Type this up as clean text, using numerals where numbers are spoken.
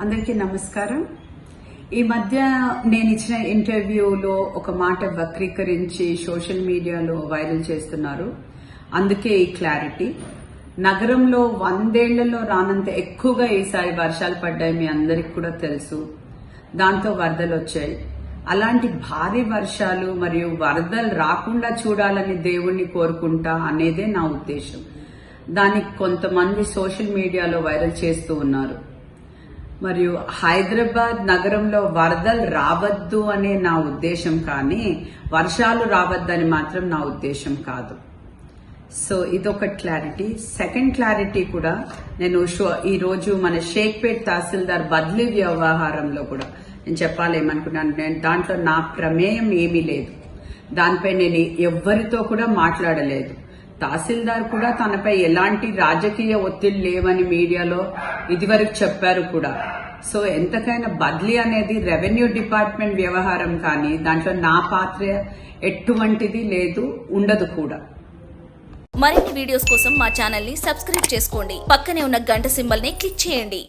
అందరికీ నమస్కారం. ఈ మధ్య నేను ఇచ్చిన ఇంటర్వ్యూలో ఒక మాట వక్రీకరించి సోషల్ మీడియాలో వైరల్ చేస్తున్నారు. అందుకే ఈ క్లారిటీ. నగరంలో 100 ఏళ్లలో రానంత ఎక్కువగా ఈసారి వర్షాలు పడ్డాయి, మీ అందరికి కూడా తెలుసు. దాంతో వరదలు వచ్చాయి. అలాంటి భారీ వర్షాలు మరియు వరదలు రాకుండా చూడాలని దేవుణ్ణి కోరుకుంటా అనేదే నా ఉద్దేశం. దానికి కొంతమంది సోషల్ మీడియాలో వైరల్ చేస్తూ ఉన్నారు. మరియు హైదరాబాద్ నగరంలో వరదలు రావద్దు అనే నా ఉద్దేశం, కానీ వర్షాలు రావద్దని మాత్రం నా ఉద్దేశం కాదు. సో ఇదొక క్లారిటీ. సెకండ్ క్లారిటీ కూడా నేను ఈ రోజు మన షేక్పేట్ తహసీల్దార్ బదిలీ వ్యవహారంలో కూడా నేను చెప్పాలేమనుకున్నాను. నేను దాంట్లో నా ప్రమేయం ఏమీ లేదు. దానిపై నేను ఎవ్వరితో కూడా మాట్లాడలేదు. తహసీల్దార్ కూడా తనపై ఎలాంటి రాజకీయ ఒత్తిడి లేవని మీడియాలో ఇదివరకు చెప్పారు కూడా. సో ఎంతకైనా బదిలీ అనేది రెవెన్యూ డిపార్ట్మెంట్ వ్యవహారం, కానీ దాంట్లో నా పాత్ర ఎటువంటిది లేదు, ఉండదు కూడా. మరిన్ని వీడియోస్ కోసం మా ఛానల్ ని సబ్స్క్రైబ్ చేసుకోండి. పక్కనే ఉన్న గంట సింబల్ ని క్లిక్ చేయండి.